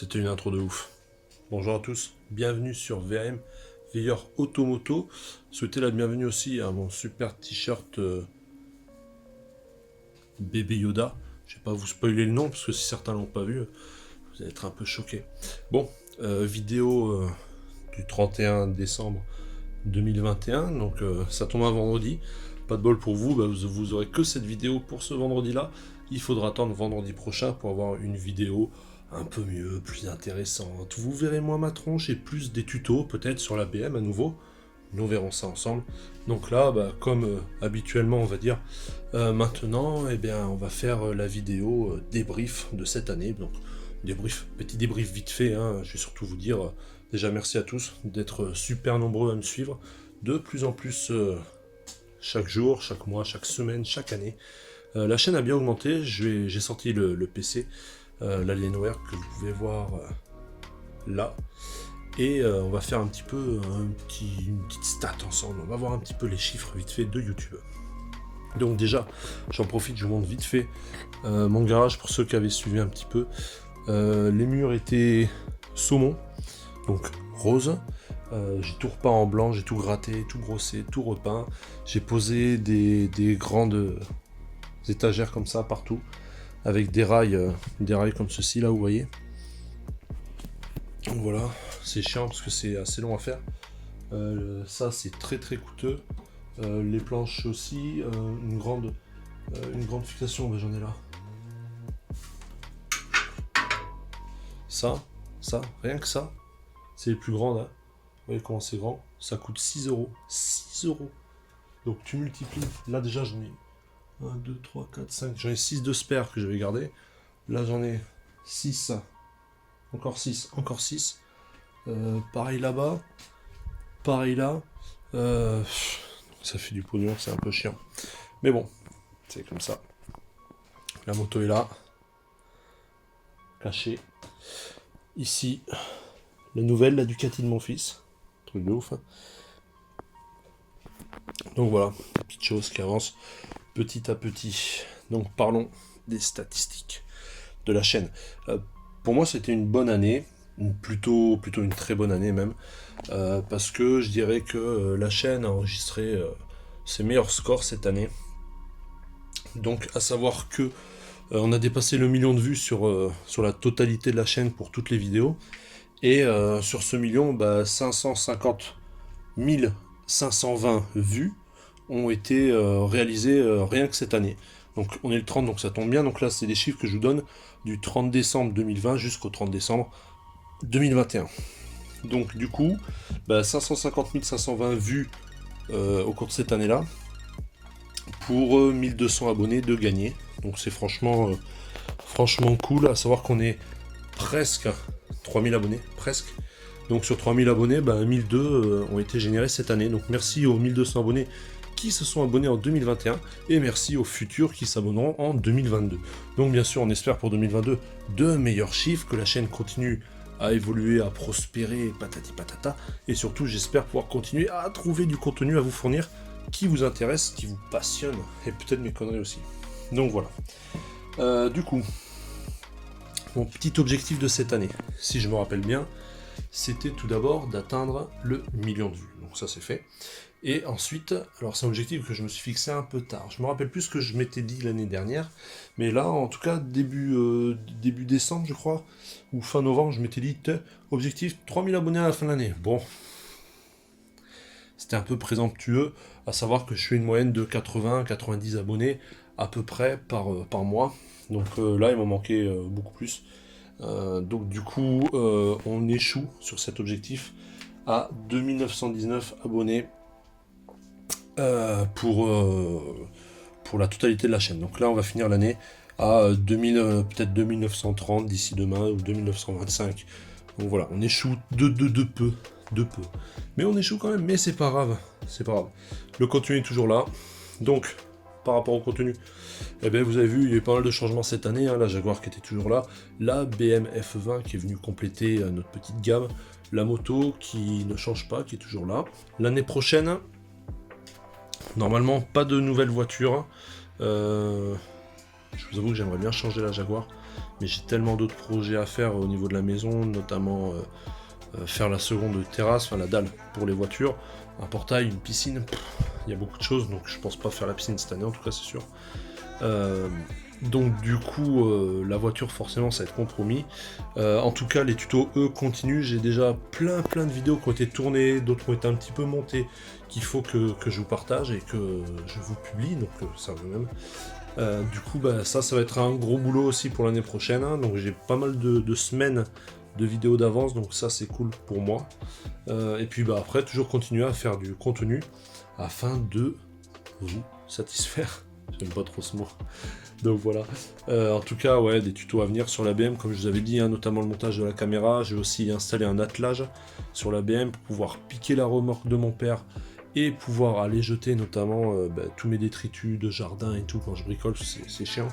C'était une intro de ouf. Bonjour à tous, bienvenue sur VM, Veilleur Automoto. Souhaitez la bienvenue aussi à mon super t-shirt bébé Yoda. Je vais pas vous spoiler le nom parce que si certains l'ont pas vu, vous allez être un peu choqués. Bon, vidéo du 31 décembre 2021, donc ça tombe un vendredi. Pas de bol pour vous, vous aurez que cette vidéo pour ce vendredi-là. Il faudra attendre vendredi prochain pour avoir une vidéo un peu mieux, plus intéressante. Vous verrez moins ma tronche et plus des tutos, peut-être sur la BM à nouveau. Nous verrons ça ensemble. Donc là, comme habituellement, on va dire, maintenant, eh bien, on va faire la vidéo débrief de cette année. Donc, petit débrief vite fait. Je vais surtout vous dire, déjà merci à tous d'être super nombreux à me suivre. De plus en plus chaque jour, chaque mois, chaque semaine, chaque année. La chaîne a bien augmenté. J'ai sorti le PC. L'Alienware que vous pouvez voir là, et on va faire un petit peu une petite stat ensemble. On va voir un petit peu les chiffres vite fait de YouTube. Donc déjà, j'en profite, je vous montre vite fait mon garage pour ceux qui avaient suivi un petit peu. Les murs étaient saumon, donc rose. J'ai tout repeint en blanc, j'ai tout gratté, tout brossé, tout repeint. J'ai posé des grandes étagères comme ça partout, avec des rails comme ceci là, vous voyez. Donc voilà, c'est chiant parce que c'est assez long à faire. Ça c'est très coûteux. Les planches aussi, une grande fixation, j'en ai là. Ça, rien que ça, c'est les plus grandes. Vous voyez comment c'est grand. Ça coûte 6 euros. 6 euros. Donc tu multiplies. Là déjà j'en ai 1, 2, 3, 4, 5. J'en ai 6 de spare que je vais garder. Là j'en ai 6. Encore 6. Encore 6. Pareil là-bas. Pareil là. Ça fait du pognon, c'est un peu chiant. Mais bon, c'est comme ça. La moto est là. Cachée. Ici, la nouvelle, la Ducati de mon fils. Truc de ouf. Donc voilà, petites choses qui avancent petit à petit. Donc parlons des statistiques de la chaîne. Pour moi, c'était une bonne année, plutôt une très bonne année même, parce que je dirais que la chaîne a enregistré ses meilleurs scores cette année. Donc à savoir que on a dépassé le million de vues sur la totalité de la chaîne pour toutes les vidéos, et sur ce million, 550 520 vues ont été réalisées rien que cette année. Donc on est le 30, donc ça tombe bien. Donc là, c'est des chiffres que je vous donne du 30 décembre 2020 jusqu'au 30 décembre 2021. Donc du coup, 550 520 vues au cours de cette année-là, pour 1200 abonnés de gagner. Donc c'est franchement cool, à savoir qu'on est presque 3000 abonnés, presque. Donc sur 3000 abonnés, 1002 ont été générés cette année. Donc merci aux 1200 abonnés qui se sont abonnés en 2021, et merci aux futurs qui s'abonneront en 2022. Donc bien sûr, on espère pour 2022 de meilleurs chiffres, que la chaîne continue à évoluer, à prospérer, patati patata, et surtout j'espère pouvoir continuer à trouver du contenu à vous fournir qui vous intéresse, qui vous passionne, et peut-être mes conneries aussi. Donc voilà. Du coup, mon petit objectif de cette année, si je me rappelle bien, c'était tout d'abord d'atteindre le million de vues. Donc ça c'est fait. Et ensuite, alors c'est un objectif que je me suis fixé un peu tard. Je me rappelle plus ce que je m'étais dit l'année dernière, mais là, en tout cas, début décembre, je crois, ou fin novembre, je m'étais dit, objectif 3000 abonnés à la fin de l'année. Bon, c'était un peu présomptueux, à savoir que je fais une moyenne de 80-90 abonnés à peu près par mois. Donc là, il m'en manquait beaucoup plus. Donc du coup, on échoue sur cet objectif à 2919 abonnés pour la totalité de la chaîne. Donc là, on va finir l'année à peut-être 2930 d'ici demain, ou 2925. Donc voilà, on échoue de peu. Mais on échoue quand même, mais c'est pas grave. Le contenu est toujours là. Donc, par rapport au contenu, vous avez vu, il y a eu pas mal de changements cette année. La Jaguar qui était toujours là, la BM F20 qui est venue compléter notre petite gamme, la moto qui ne change pas, qui est toujours là. L'année prochaine, normalement, pas de nouvelles voitures. Je vous avoue que j'aimerais bien changer la Jaguar. mais j'ai tellement d'autres projets à faire au niveau de la maison, notamment faire la seconde terrasse, enfin la dalle pour les voitures, un portail, une piscine, il y a beaucoup de choses, donc je pense pas faire la piscine cette année en tout cas, c'est sûr. Donc du coup, la voiture forcément ça va être compromis. En tout cas, les tutos eux continuent. J'ai déjà plein de vidéos qui ont été tournées, d'autres ont été un petit peu montées, qu'il faut que je vous partage et que je vous publie, donc ça veut même. Du coup, ça va être un gros boulot aussi pour l'année prochaine, hein. Donc j'ai pas mal de semaines de vidéos d'avance, donc ça c'est cool pour moi. Et puis après, toujours continuer à faire du contenu afin de vous satisfaire. J'aime pas trop ce mot. Donc voilà. En tout cas, ouais, des tutos à venir sur la BM, comme je vous avais dit, hein, notamment le montage de la caméra. J'ai aussi installé un attelage sur la BM pour pouvoir piquer la remorque de mon père et pouvoir aller jeter notamment tous mes détritus de jardin et tout quand je bricole, c'est chiant.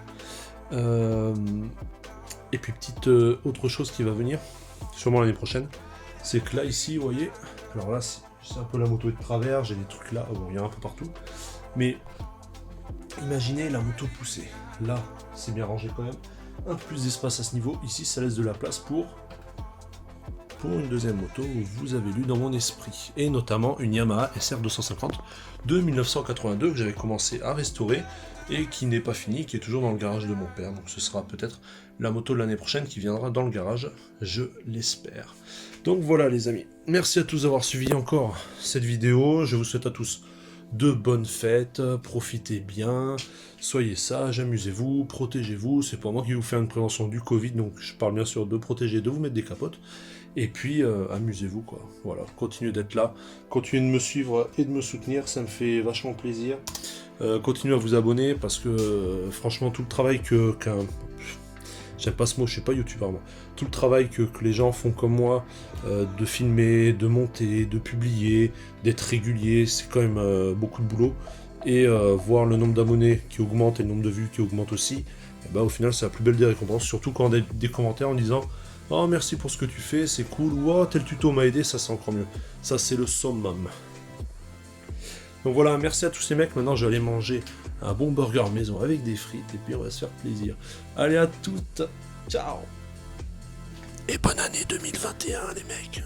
Et puis petite autre chose qui va venir, sûrement l'année prochaine, c'est que là ici, vous voyez, alors là c'est un peu la moto de travers, j'ai des trucs là, bon il y en a un peu partout, mais imaginez la moto poussée, là c'est bien rangé quand même, un peu plus d'espace à ce niveau, ici ça laisse de la place pour une deuxième moto, vous avez lu dans mon esprit, et notamment une Yamaha SR250 de 1982 que j'avais commencé à restaurer et qui n'est pas fini, qui est toujours dans le garage de mon père, donc ce sera peut-être la moto de l'année prochaine qui viendra dans le garage, je l'espère. Donc voilà les amis, merci à tous d'avoir suivi encore cette vidéo, je vous souhaite à tous de bonnes fêtes, profitez bien, soyez sages, amusez-vous, protégez-vous, c'est pas moi qui vous fais une prévention du Covid, donc je parle bien sûr de protéger, de vous mettre des capotes, et puis amusez-vous quoi, voilà, continuez d'être là, continuez de me suivre et de me soutenir, ça me fait vachement plaisir, continuez à vous abonner, parce que franchement tout le travail j'aime pas ce mot, je suis pas youtubeur moi. Tout le travail que les gens font comme moi, de filmer, de monter, de publier, d'être régulier, c'est quand même beaucoup de boulot. Et voir le nombre d'abonnés qui augmente et le nombre de vues qui augmente aussi, et au final c'est la plus belle des récompenses, surtout quand on a des commentaires en disant « Oh merci pour ce que tu fais, c'est cool » ou « Oh tel tuto m'a aidé », ça c'est encore mieux. Ça c'est le summum. Donc voilà, merci à tous ces mecs, maintenant je vais aller manger un bon burger maison avec des frites et puis on va se faire plaisir. Allez à toutes, ciao. Et bonne année 2021 les mecs.